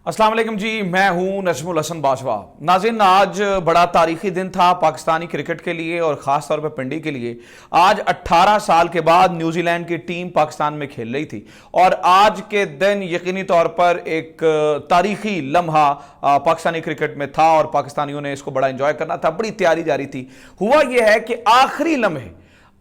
अस्सलाम वालेकुम जी, मैं हूं नजमुल हसन बाजवा। नाज़रीन, आज बड़ा तारीखी दिन था पाकिस्तानी क्रिकेट के लिए और ख़ास तौर पर पिंडी के लिए। आज 18 साल के बाद न्यूजीलैंड की टीम पाकिस्तान में खेल रही थी और आज के दिन यकीनी तौर पर एक तारीखी लम्हा पाकिस्तानी क्रिकेट में था और पाकिस्तानियों ने इसको बड़ा इंजॉय करना था, बड़ी तैयारी जारी थी। हुआ यह है कि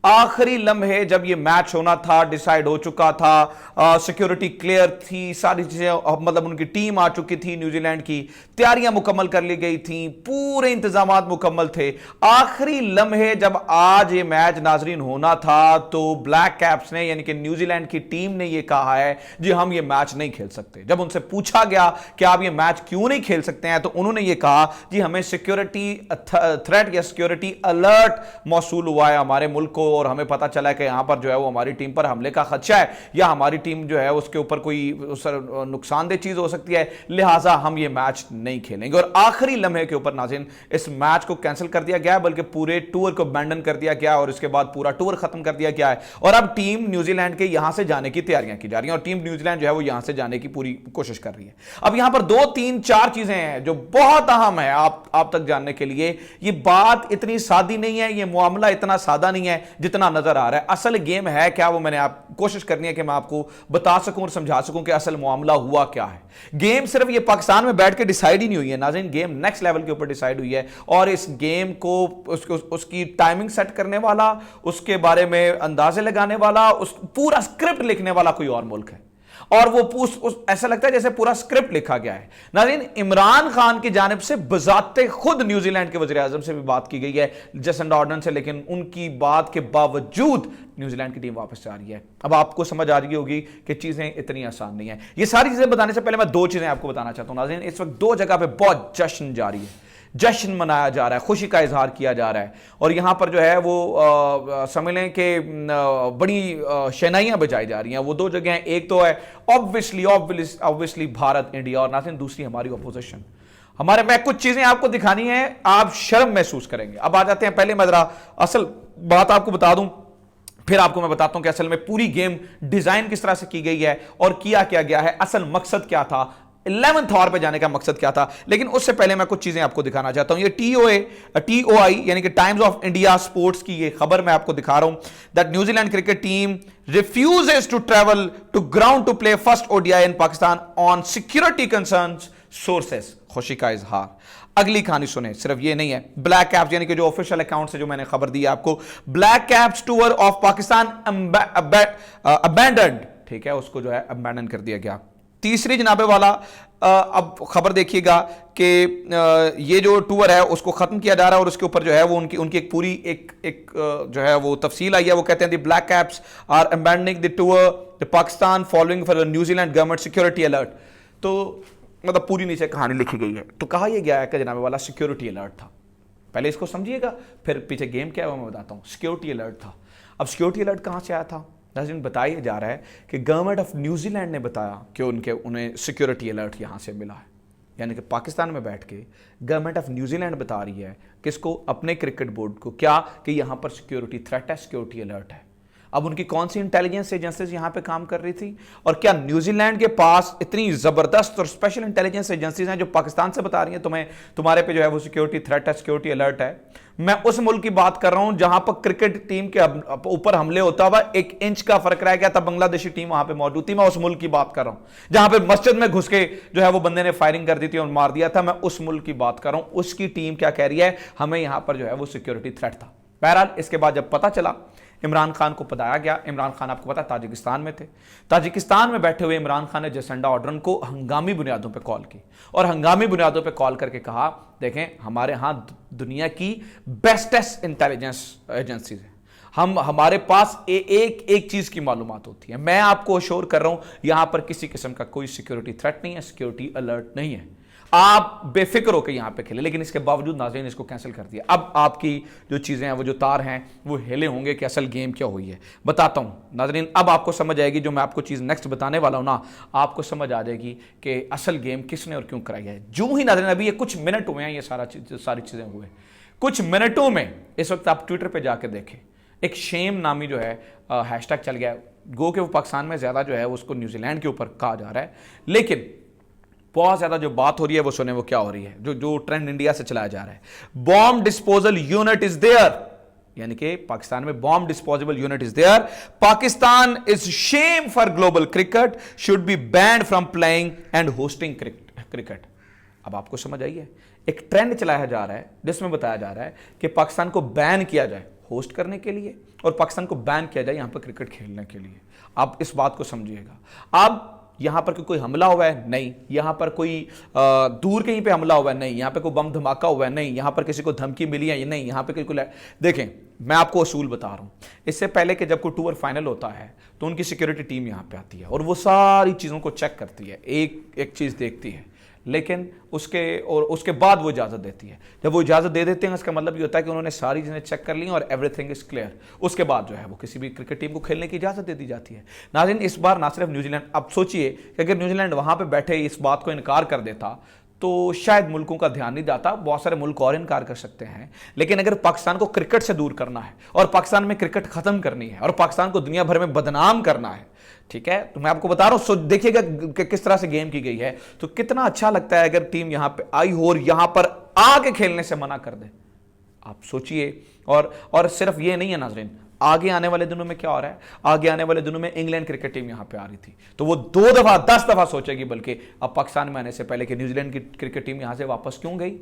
आखिरी लम्हे जब ये मैच होना था, डिसाइड हो चुका था, सिक्योरिटी क्लियर थी, सारी चीजें मतलब उनकी टीम आ चुकी थी, न्यूजीलैंड की तैयारियां मुकम्मल कर ली गई थी, पूरे इंतजामात मुकम्मल थे। आखिरी लम्हे जब आज ये मैच नाजरीन होना था तो ब्लैक कैप्स ने यानी कि न्यूजीलैंड की टीम ने ये कहा है जी हम ये मैच नहीं खेल सकते। जब उनसे पूछा गया कि आप ये मैच क्यों नहीं खेल सकते हैं तो उन्होंने ये कहा जी हमें सिक्योरिटी थ्रेट या सिक्योरिटी अलर्ट मौसूल हुआ है हमारे मुल्क को और हमें पता चला है कि यहां पर जो है वो हमारी टीम पर हमले का खदशा है या हमारी टीम जो है उसके ऊपर कोई नुकसानदेह चीज हो सकती है, लिहाजा हम ये मैच नहीं खेलेंगे। और आखिरी लम्हे के ऊपर नाज़रीन इस मैच को कैंसिल कर दिया गया है, बल्कि पूरे टूर को अबैंडन कर दिया गया और इसके बाद पूरा टूर खत्म कर दिया गया है और अब टीम न्यूजीलैंड के यहां से जाने की तैयारियां की जा रही हैं और टीम न्यूजीलैंड जो है वो यहां से जाने की पूरी कोशिश कर रही है। अब यहां पर 2 3 4 चीजें हैं जो बहुत अहम है आप तक जानने के लिए। ये बात इतनी सादी नहीं है, ये मामला इतना सादा नहीं है जितना नजर आ रहा है। असल गेम है क्या, वो मैंने कोशिश करनी है कि मैं आपको बता सकूं और समझा सकूं कि असल मामला हुआ क्या है। गेम सिर्फ ये पाकिस्तान में बैठ के डिसाइड ही नहीं हुई है नाज़रीन, गेम नेक्स्ट लेवल के ऊपर डिसाइड हुई है और इस गेम को उसकी टाइमिंग सेट करने वाला, उसके बारे में अंदाजे लगाने वाला, उस पूरा स्क्रिप्ट लिखने वाला कोई और मुल्क है और वो ऐसा लगता है जैसे पूरा स्क्रिप्ट लिखा गया है। नाज़रीन, इमरान खान की जानिब से बजाते खुद न्यूजीलैंड के वज़ीर-ए-आज़म से भी बात की गई है जेसिंडा आर्डर्न से, लेकिन उनकी बात के बावजूद न्यूजीलैंड की टीम वापस जा रही है। अब आपको समझ आ रही होगी कि चीजें इतनी आसान नहीं है। ये सारी चीजें बताने से पहले मैं 2 चीजें आपको बताना चाहता हूं नाज़रीन। इस वक्त 2 जगह पे बहुत जश्न जारी है, जश्न मनाया जा रहा है, खुशी का इजहार किया जा रहा है और यहां पर जो है वो समझ लें कि बड़ी शहनाइयां बजाई जा रही हैं। वो 2 जगह हैं, एक तो है ऑब्वियसली भारत इंडिया और नाज़रीन दूसरी हमारी अपोजिशन। मैं कुछ चीजें आपको दिखानी है, आप शर्म महसूस करेंगे। अब आ जाते हैं, पहले मैं जरा असल बात आपको बता दूं, फिर आपको मैं बताता हूं कि असल में पूरी गेम डिजाइन किस तरह से की गई है और किया क्या गया है, असल मकसद क्या था, 11th आवर पे जाने का मकसद क्या था। लेकिन उससे पहले मैं कुछ चीजें आपको दिखाना चाहता हूं। ये TOI यानी कि टाइम्स ऑफ इंडिया स्पोर्ट्स की ये खबर मैं आपको दिखा रहा हूं that New Zealand cricket team refuses to travel to ground to play first ODI in Pakistan on security concerns, sources. खुशी का इजहार। अगली कहानी सुने, सिर्फ ये नहीं है, ब्लैक कैप्स यानी कि जो ऑफिशियल अकाउंट से जो मैंने खबर दी है आपको, black caps tour of Pakistan abandoned, ठीक है, उसको जो है अबैंडन कर दिया गया। तीसरी जनाबे वाला अब खबर देखिएगा कि ये जो टूर है उसको खत्म किया जा रहा है और उसके ऊपर जो है वो उनकी एक पूरी एक जो है वो तफसील आई है। वो कहते हैं the Black Caps are abandoning the tour the Pakistan following for New Zealand government security alert. तो मतलब पूरी नीचे कहानी लिखी गई है। तो कहा यह गया है कि जनाबे वाला सिक्योरिटी अलर्ट था। पहले इसको समझिएगा, फिर पीछे गेम क्या है वो मैं बताता हूं। सिक्योरिटी अलर्ट था। अब सिक्योरिटी अलर्ट कहां से आया था नाज़रीन, बताया जा रहा है कि गवर्नमेंट ऑफ न्यूजीलैंड ने बताया कि उन्हें सिक्योरिटी अलर्ट यहां से मिला है। यानी कि पाकिस्तान में बैठ के गवर्नमेंट ऑफ न्यूजीलैंड बता रही है किसको, अपने क्रिकेट बोर्ड को, क्या कि यहां पर सिक्योरिटी थ्रेट है, सिक्योरिटी अलर्ट है। अब उनकी कौन सी इंटेलिजेंस एजेंसीज यहां पे काम कर रही थी और क्या न्यूजीलैंड के पास इतनी जबरदस्त और स्पेशल इंटेलिजेंस एजेंसीज हैं जो पाकिस्तान से बता रही हैं तुम्हारे पे जो है वो सिक्योरिटी थ्रेट है, सिक्योरिटी अलर्ट है। मैं उस मुल्क की बात कर रहा हूं जहां पर क्रिकेट टीम के ऊपर हमले होता हुआ 1 इंच का फर्क रह गया था, बांग्लादेशी टीम वहां पे मौजूद थी। मैं उस मुल्क की बात कर रहा हूं जहां पे मस्जिद में घुस के जो है वो बंदे ने फायरिंग कर दी थी और मार दिया था। मैं उस मुल्क की बात कर रहा हूं। उसकी टीम क्या कह रही है, हमें यहां पर जो है वो सिक्योरिटी थ्रेट था। बहरहाल इसके बाद जब पता चला, इमरान खान को बताया गया। इमरान खान आपको पता ताजिकिस्तान में थे। ताजिकिस्तान में बैठे हुए इमरान खान ने जेसिंडा आर्डर्न को हंगामी बुनियादों पे कॉल की और हंगामी बुनियादों पे कॉल करके कहा, देखें हमारे यहां दुनिया की बेस्टेस्ट इंटेलिजेंस एजेंसीज है, हमारे पास एक चीज की मालूमात होती है। मैं आपको अश्योर कर रहा हूं यहां पर किसी किस्म का कोई सिक्योरिटी थ्रेट नहीं है, सिक्योरिटी अलर्ट नहीं है, आप बेफिक्र होकर यहां पे खेले। लेकिन इसके बावजूद नाज़रीन इसको कैंसिल कर दिया। अब आपकी जो चीजें हैं, वो जो तार हैं, वो हिले होंगे कि असल गेम क्या हुई है। बताता हूं नाज़रीन, अब आपको समझ आएगी। जो मैं आपको चीज नेक्स्ट बताने वाला हूं ना, आपको समझ आ जाएगी कि असल गेम किसने और क्यों कराई है। जो ही नाज़रीन अभी ये कुछ मिनट हुए हैं, ये सारी चीजें हुए कुछ मिनटों में। इस वक्त आप ट्विटर पर जाके देखें, एक शेम नामी जो है हैशटैग चल गया, गो के वो पाकिस्तान में ज्यादा जो है उसको न्यूजीलैंड के ऊपर कहा जा रहा है, लेकिन बहुत ज्यादा जो बात हो रही है वो सुने, वो क्या हो रही है, जो जो ट्रेंड इंडिया से चलाया जा रहा है। Bomb disposal unit is there, यानी कि पाकिस्तान में bomb disposable unit is there. Pakistan is shame for global cricket, should be banned from playing and hosting cricket. अब आपको समझ आई है, एक ट्रेंड चलाया जा रहा है जिसमें बताया जा रहा है कि पाकिस्तान को बैन किया जाए होस्ट करने के लिए और पाकिस्तान को बैन किया जाए यहां पर क्रिकेट खेलने के लिए। आप इस बात को समझिएगा। अब यहां पर कोई हमला हुआ है? नहीं। यहां पर कोई दूर कहीं पे हमला हुआ है? नहीं। यहां पे कोई बम धमाका हुआ है? नहीं। यहां पर किसी को धमकी मिली है? नहीं। यहां पे कोई देखें, मैं आपको असूल बता रहा हूं। इससे पहले कि जब कोई टूर फाइनल होता है तो उनकी सिक्योरिटी टीम यहां पे आती है और वो सारी चीजों को चेक करती है, एक एक चीज देखती है, लेकिन उसके बाद वो इजाजत देती है। जब वो इजाजत दे देते हैं उसका मतलब ये होता है कि उन्होंने सारी चीजें चेक कर ली और एवरीथिंग इज क्लियर। उसके बाद जो है वो किसी भी क्रिकेट टीम को खेलने की इजाजत दे दी जाती है। नाज़रीन, इस बार ना सिर्फ न्यूजीलैंड, अब सोचिए कि अगर न्यूजीलैंड वहां पे बैठे इस बात को इनकार कर देता तो शायद मुल्कों का ध्यान नहीं जाता, बहुत सारे मुल्क और इनकार कर सकते हैं। लेकिन अगर पाकिस्तान को क्रिकेट से दूर करना है और पाकिस्तान में क्रिकेट खत्म करनी है और पाकिस्तान को दुनिया भर में बदनाम करना है, ठीक है, तो मैं आपको बता रहा हूं, देखिएगा किस तरह से गेम की गई है। तो कितना अच्छा लगता है अगर टीम यहां पे आई हो और यहां पर आके खेलने से मना कर दे। आप सोचिए। और सिर्फ ये नहीं है नाज़रीन, आगे आने वाले दिनों में क्या हो रहा है, आगे आने वाले दिनों में इंग्लैंड क्रिकेट टीम यहां पे आ रही थी तो वो 2 दफा 10 दफा सोचेगी बल्कि अब पाकिस्तान में आने से पहले कि न्यूजीलैंड की क्रिकेट टीम यहां से वापस क्यों गई।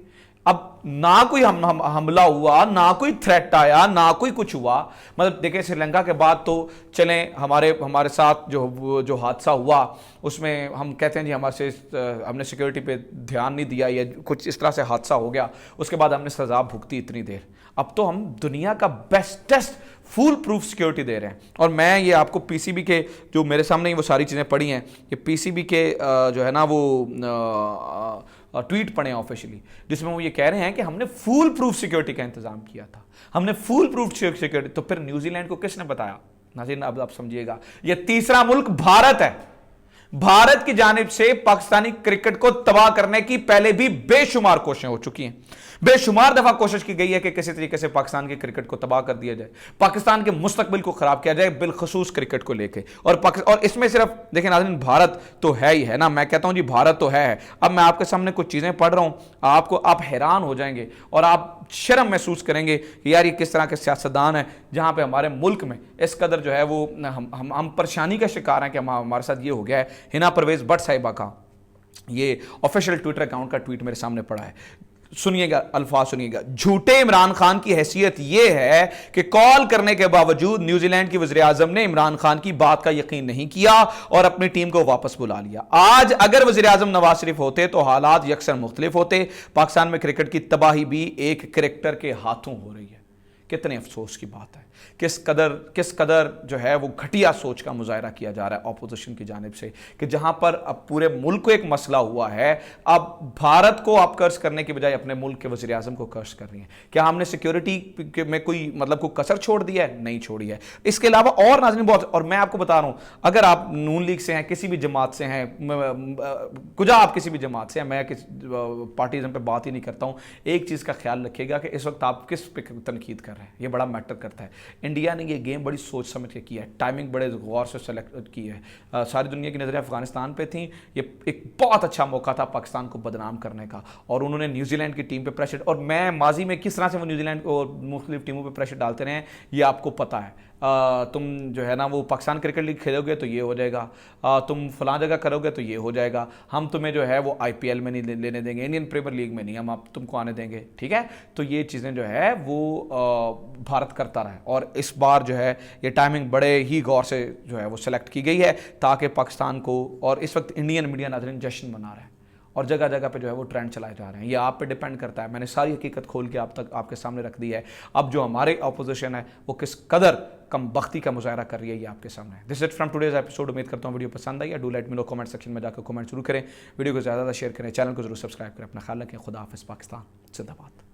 अब ना कोई हमला हुआ, ना कोई थ्रेट आया, ना कोई कुछ हुआ। मतलब देखिए, श्रीलंका के बाद तो चले हमारे साथ जो हादसा हुआ उसमें हम कहते हैं जी हमने सिक्योरिटी पे ध्यान नहीं दिया या कुछ इस तरह से हादसा हो गया, उसके बाद हमने सजा भुगती इतनी देर। अब तो हम दुनिया का बेस्टेस्ट फुल प्रूफ सिक्योरिटी दे रहे हैं। और मैं ये आपको पीसीबी के जो मेरे सामने ही वो सारी चीज़ें पड़ी हैं, ये पीसीबी के जो है ना वो ट्वीट पड़े हैं ऑफिशियली, जिसमें वो ये कह रहे हैं कि हमने फुल प्रूफ सिक्योरिटी का इंतजाम किया था, हमने फुल प्रूफ सिक्योरिटी। तो फिर न्यूजीलैंड को किसने बताया? नाज़रीन, अब आप समझिएगा, ये तीसरा मुल्क भारत है। भारत की जानिब से पाकिस्तानी क्रिकेट को तबाह करने की पहले भी बेशुमार कोशिशें हो चुकी हैं, बेशुमार दफा कोशिश की गई है कि किसी तरीके से पाकिस्तान के क्रिकेट को तबाह कर दिया जाए, पाकिस्तान के मुस्तकबिल को खराब किया जाए, बिलखसूस क्रिकेट को लेके। और इसमें सिर्फ देखिए नाज़रीन, भारत तो है ही है ना, मैं कहता हूं जी भारत तो है। अब मैं आपके सामने कुछ चीजें पढ़ रहा हूं, आप हैरान हो जाएंगे और आप शर्म महसूस करेंगे कि यार ये किस तरह के सियासतदान है जहां पे हमारे मुल्क में इस कदर जो है वो हम परेशानी का शिकार हैं कि हमारे साथ ये हो गया है। हिना परवेज भट्ट साहिबा का ये ऑफिशियल ट्विटर अकाउंट का ट्वीट मेरे सामने पड़ा है, सुनिएगा, अल्फाज सुनिएगा। झूठे इमरान खान की हैसियत यह है कि कॉल करने के बावजूद न्यूजीलैंड की वज़ीर आज़म ने इमरान खान की बात का यकीन नहीं किया और अपनी टीम को वापस बुला लिया। आज अगर वज़ीर आज़म नवाज शरीफ होते तो हालात यकसन मुख्तलिफ होते। पाकिस्तान में क्रिकेट की तबाही भी एक क्रिकेटर के हाथों हो रही है। कितने अफसोस की बात है, किस कदर जो है वो घटिया सोच का मुजाहरा किया जा रहा है ऑपोजिशन की जानिब से, कि जहां पर अब पूरे मुल्क को एक मसला हुआ है, अब भारत को आप कर्ज करने की बजाय अपने मुल्क के वज़ीर आज़म को कर्ज कर रही है। क्या हमने सिक्योरिटी में कोई कसर छोड़ दिया है? नहीं छोड़ी है। इसके अलावा और नाज़रीन बहुत, और मैं आपको बता रहा हूं, अगर आप नून लीग से हैं, किसी भी जमात से हैं, कुछ आप किसी भी जमात से हैं, मैं किस पार्टीज़म पे बात ही नहीं करता हूं, एक चीज़ का ख्याल रखिएगा कि इस वक्त आप किस पे तनकीद कर रहे हैं, ये बड़ा मैटर करता है। इंडिया ने ये गेम बड़ी सोच समझ के किया है, टाइमिंग बड़े गौर से सेलेक्ट की है। सारी दुनिया की नज़रें अफगानिस्तान पे थी, ये एक बहुत अच्छा मौका था पाकिस्तान को बदनाम करने का, और उन्होंने न्यूजीलैंड की टीम पे प्रेशर, और मैं माजी में किस तरह से वो न्यूजीलैंड और मुख्तलिफ टीमों पे प्रेशर डालते रहे हैं ये आपको पता है। तुम जो है ना वो पाकिस्तान क्रिकेट लीग खेलोगे तो ये हो जाएगा, तुम फलां जगह करोगे तो ये हो जाएगा, हम तुम्हें जो है वो IPL में नहीं लेने देंगे, इंडियन प्रीमियर लीग में नहीं हम आप तुमको आने देंगे, ठीक है। तो ये चीज़ें जो है वो भारत करता रहा है, और इस बार जो है ये टाइमिंग बड़े ही गौर से जो है वो सिलेक्ट की गई है ताकि पाकिस्तान को, और इस वक्त इंडियन मीडिया नाज़रीन जश्न मना रहा है और जगह जगह पे जो है वो ट्रेंड चलाए जा रहे हैं। ये आप पे डिपेंड करता है। मैंने सारी हकीकत खोल के आपके सामने रख दी है। अब जो हमारे अपोजिशन है वो किस कदर कम बख्ती का मुजाहरा कर रही है ये आपके सामने है। This is from today's episode. उम्मीद करता हूँ वीडियो पसंद आई है। Do let me know comment section में जाकर कमेंट शुरू करें, वीडियो को ज़्यादा शेयर करें, चैनल को जरूर सब्सक्राइब करें। अपना ख्याल रखें। खुदा हाफिज़। पाकिस्तान जिंदाबाद।